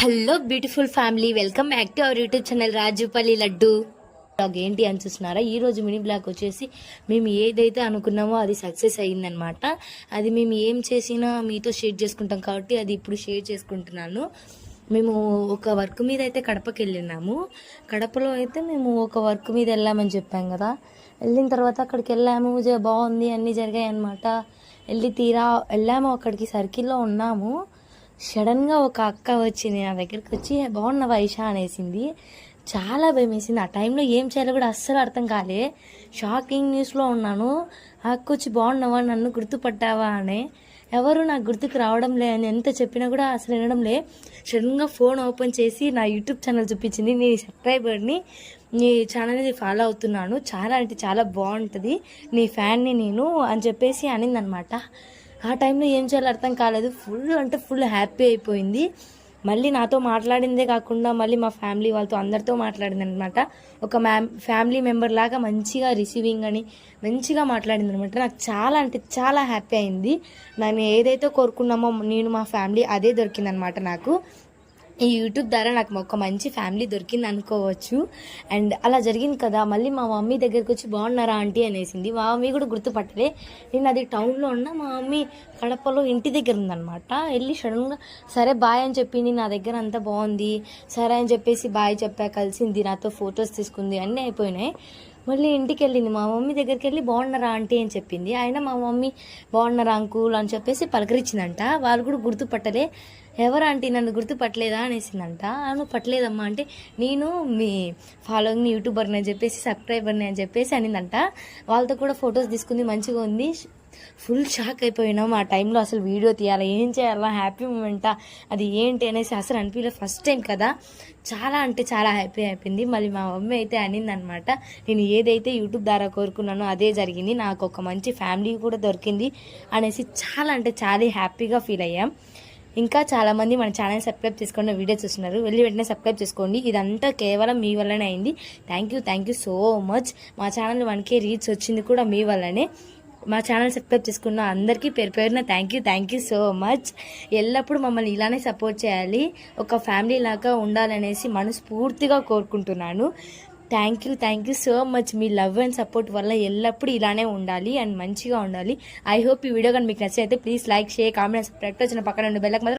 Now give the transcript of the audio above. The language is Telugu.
Hello beautiful family, welcome back to our YouTube channel Rajupalli laddu blog. ఏంటి అని చూస్తున్నారా, ఈ రోజు మినీ బ్లాగ్ వచ్చేసి మేము ఏదైతే అనుకున్నామో అది సక్సెస్ అయ్యిందనమాట. అది మేము ఏం చేసినా మీతో షేర్ చేసుకుంటాం కాబట్టి అది ఇప్పుడు షేర్ చేసుకుంటున్నాను. మేము ఒక వర్క్ మీద అయితే కడపకి వెళ్ళినాము. కడపలో అయితే మేము ఒక వర్క్ మీద వెళ్ళామని చెప్పాం కదా. వెళ్ళిన తర్వాత అక్కడికి వెళ్ళాము, బాగుంది, అన్నీ జరిగాయి అనమాట. వెళ్ళాము, అక్కడికి సర్కిల్లో ఉన్నాము. సడన్గా ఒక అక్క వచ్చింది నా దగ్గరికి వచ్చి, బాగున్నావా ఐషా అనేసింది. చాలా భయం వేసింది. ఆ టైంలో ఏం చేయాలో కూడా అస్సలు అర్థం కాలే. షాకింగ్ న్యూస్లో ఉన్నాను. ఆ అక్క వచ్చి, బాగున్నావా, నన్ను గుర్తుపట్టావా అని. ఎవరు నాకు గుర్తుకు రావడం లే అని ఎంత చెప్పినా కూడా అసలు వినడం లే. సడన్గా ఫోన్ ఓపెన్ చేసి నా యూట్యూబ్ ఛానల్ చూపించింది. నీ సబ్స్క్రైబర్ని, నీ ఛానల్ని ఫాలో అవుతున్నాను, చాలా అంటే చాలా బాగుంటుంది, నీ ఫ్యాన్ని నేను అని చెప్పేసి అనిందనమాట. ఆ టైంలో ఏం చేయాలో అర్థం కాలేదు. ఫుల్ అంటే ఫుల్ హ్యాపీ అయిపోయింది. మళ్ళీ నాతో మాట్లాడిందే కాకుండా మళ్ళీ మా ఫ్యామిలీ వాళ్ళతో అందరితో మాట్లాడింది అనమాట. ఒక ఫ్యామిలీ మెంబర్ లాగా మంచిగా రిసీవింగ్ అని మంచిగా మాట్లాడింది అనమాట. నాకు చాలా అంటే చాలా హ్యాపీ అయింది. నేను ఏదైతే కోరుకున్నామో నేను మా ఫ్యామిలీ అదే దొరికిందనమాట నాకు. ఈ యూట్యూబ్ ద్వారా నాకు ఒక మంచి ఫ్యామిలీ దొరికింది అనుకోవచ్చు. అండ్ అలా జరిగింది కదా. మళ్ళీ మా మమ్మీ దగ్గరికి వచ్చి, బాగున్నారా ఆంటీ అనేసింది. మా మమ్మీ కూడా గుర్తుపట్టలే. నేను అది టౌన్లో ఉన్నా, మా మమ్మీ కడపలో ఇంటి దగ్గర ఉందనమాట. వెళ్ళి సడన్గా సరే బాయ్ అని చెప్పింది. నా దగ్గర అంతా బాగుంది సరే అని చెప్పేసి బాయ్ చెప్పా, కలిసింది, నాతో ఫొటోస్ తీసుకుంది, అన్నీ అయిపోయినాయి. మళ్ళీ ఇంటికి వెళ్ళింది. మా మమ్మీ దగ్గరికి వెళ్ళి, బాగున్నారా ఆంటీ అని చెప్పింది. ఆయన మా మమ్మీ బాగున్నారా అంకుల్ అని చెప్పేసి పలకరించిందంట. వాళ్ళు కూడా గుర్తుపట్టలే. ఎవరు ఆంటీ, నన్ను గుర్తుపట్టలేదా అనేసిందంట. నువ్వు పట్టలేదమ్మా అంటే, నేను మీ ఫాలోయింగ్ యూట్యూబర్ని అని చెప్పేసి, సబ్స్క్రైబర్ని అని చెప్పేసి అనిందంట. వాళ్ళతో కూడా ఫొటోస్ తీసుకుంది, మంచిగా ఉంది. ఫుల్ షాక్ అయిపోయినాం. ఆ టైంలో అసలు వీడియో తీయాలా, ఏం చేయాలా, హ్యాపీ మూమెంటా, అది ఏంటి అనేసి అసలు అనిపించలేదు. ఫస్ట్ టైం కదా, చాలా అంటే చాలా హ్యాపీ అయిపోయింది. మళ్ళీ మా మమ్మీ అయితే అనిందనమాట, నేను ఏదైతే యూట్యూబ్ ద్వారా కోరుకున్నానో అదే జరిగింది, నాకు ఒక మంచి ఫ్యామిలీ కూడా దొరికింది అనేసి చాలా అంటే చాలా హ్యాపీగా ఫీల్ అయ్యాం. ఇంకా చాలామంది మన ఛానల్ సబ్స్క్రైబ్ చేసుకున్న వీడియో చూస్తున్నారు, వెళ్ళి వెంటనే సబ్స్క్రైబ్ చేసుకోండి. ఇదంతా కేవలం మీ వల్లనే అయింది. Thank you so much. మా ఛానల్ 1K రీచ్ వచ్చింది కూడా మీ వల్లనే. మా ఛానల్ సబ్స్క్రైబ్ చేసుకున్న అందరికీ పేరున థ్యాంక్ యూ సో మచ్. ఎల్లప్పుడూ మమ్మల్ని ఇలానే సపోర్ట్ చేయాలి, ఒక ఫ్యామిలీ లాగా ఉండాలనేసి మనస్ఫూర్తిగా కోరుకుంటున్నాను. Thank you so much. Me love and support వల్ల ఎల్లప్పుడూ ఇలానే ఉండాలి అండ్ మంచిగా ఉండాలి. ఐ హోప్ ఈ వీడియో కానీ మీకు నచ్చితే please like, share, comment, subscribe వచ్చిన పక్కన బెల్ ఐకాన్